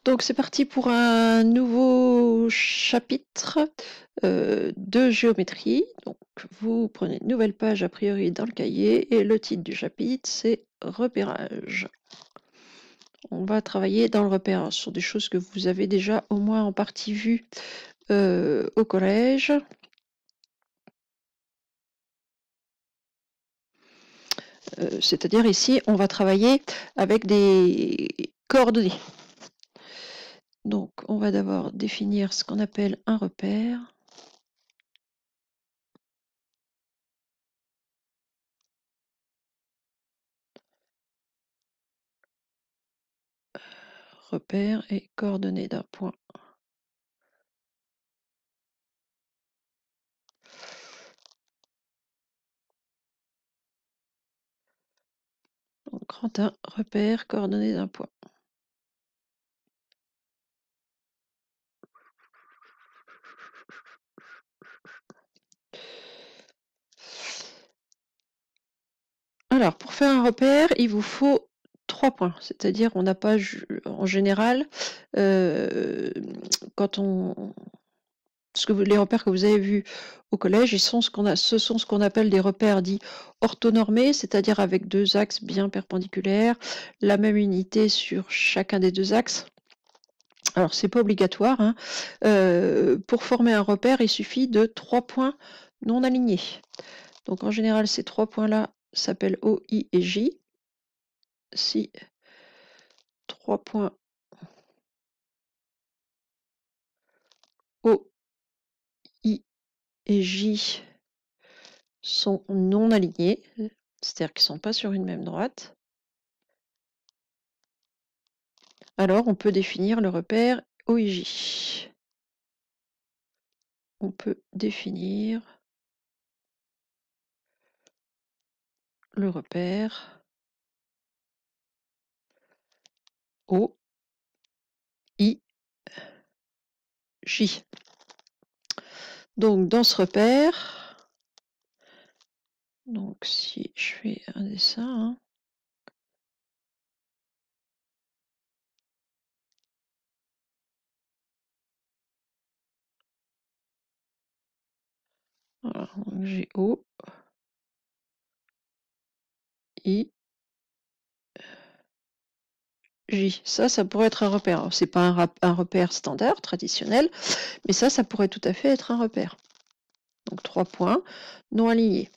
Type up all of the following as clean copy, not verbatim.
Donc c'est parti pour un nouveau chapitre de géométrie. Donc vous prenez une nouvelle page a priori dans le cahier et le titre du chapitre c'est repérage. On va travailler dans le repérage sur des choses que vous avez déjà au moins en partie vues au collège. C'est-à-dire ici on va travailler avec des coordonnées. Donc on va d'abord définir ce qu'on appelle un repère. Repère et coordonnées d'un point. Donc grand 1, repère, coordonnées d'un point. Alors, pour faire un repère, il vous faut 3 points. C'est-à-dire, on n'a pas, en général, quand on... les repères que vous avez vus au collège, ce sont ce qu'on appelle des repères dits orthonormés, c'est-à-dire avec 2 axes bien perpendiculaires, la même unité sur chacun des 2 axes. Alors, c'est pas obligatoire, hein. Pour former un repère, il suffit de 3 points non alignés. Donc, en général, ces 3 points-là s'appellent O, I et J. Si 3 points O, I et J sont non alignés, c'est-à-dire qu'ils ne sont pas sur une même droite, alors on peut définir le repère OIJ. On peut définir le repère O, I, J. Donc dans ce repère, donc si je fais un dessin, hein, voilà, j'ai O, I, J. Ça pourrait être un repère. C'est pas un repère standard, traditionnel, mais ça pourrait tout à fait être un repère. Donc 3 points non alignés.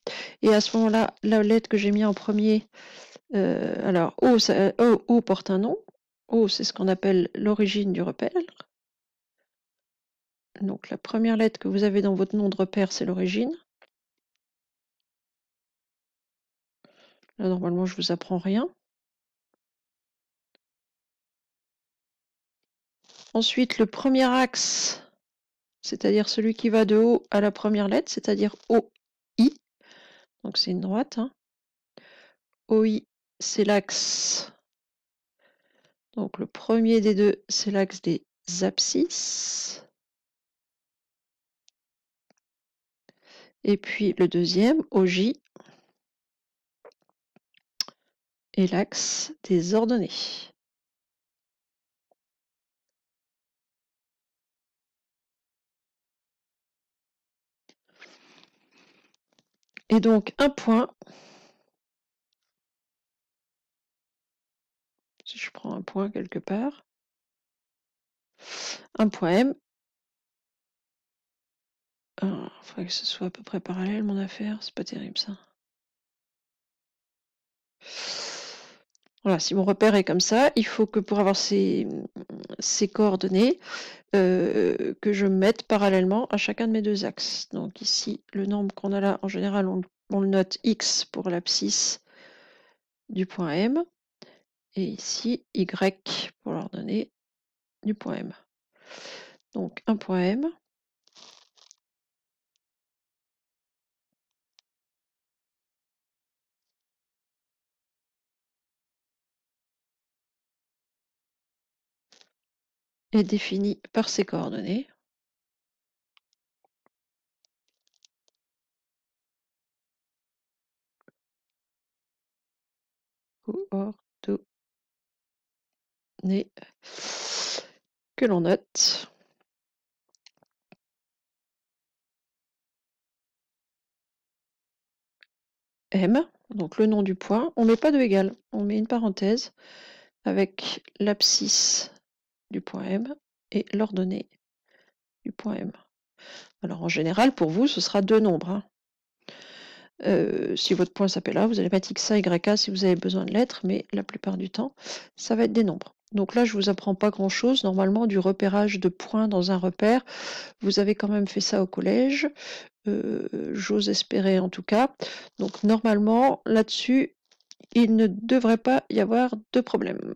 Et à ce moment-là, la lettre que j'ai mis en premier, alors O porte un nom. O, c'est ce qu'on appelle l'origine du repère. Donc la première lettre que vous avez dans votre nom de repère, c'est l'origine. Là, normalement, je vous apprends rien. Ensuite, le premier axe, c'est-à-dire celui qui va de O à la première lettre, c'est-à-dire OI. Donc c'est une droite, hein. OI, c'est l'axe. Donc le premier des deux, c'est l'axe des abscisses. Et puis le deuxième, OJ, est l'axe des ordonnées. Et donc un point, si je prends un point quelque part, un point M, il faudrait que ce soit à peu près parallèle mon affaire, c'est pas terrible ça. Voilà, si mon repère est comme ça, il faut que pour avoir ces coordonnées, que je mette parallèlement à chacun de mes 2 axes. Donc ici, le nombre qu'on a là, en général, on le note X pour l'abscisse du point M, et ici, Y pour l'ordonnée du point M. Donc un point M. Est défini par ses coordonnées. Coordonnées. que l'on note. M, donc le nom du point. On met pas de égal, on met une parenthèse avec l'abscisse du point M et l'ordonnée du point M. Alors en général, pour vous, ce sera deux nombres, hein. Si votre point s'appelle A, vous allez mettre XA, YA si vous avez besoin de lettres, mais la plupart du temps, ça va être des nombres. Donc là, je vous apprends pas grand-chose. Normalement, du repérage de points dans un repère, vous avez quand même fait ça au collège. J'ose espérer en tout cas. Donc normalement, là-dessus, il ne devrait pas y avoir de problème.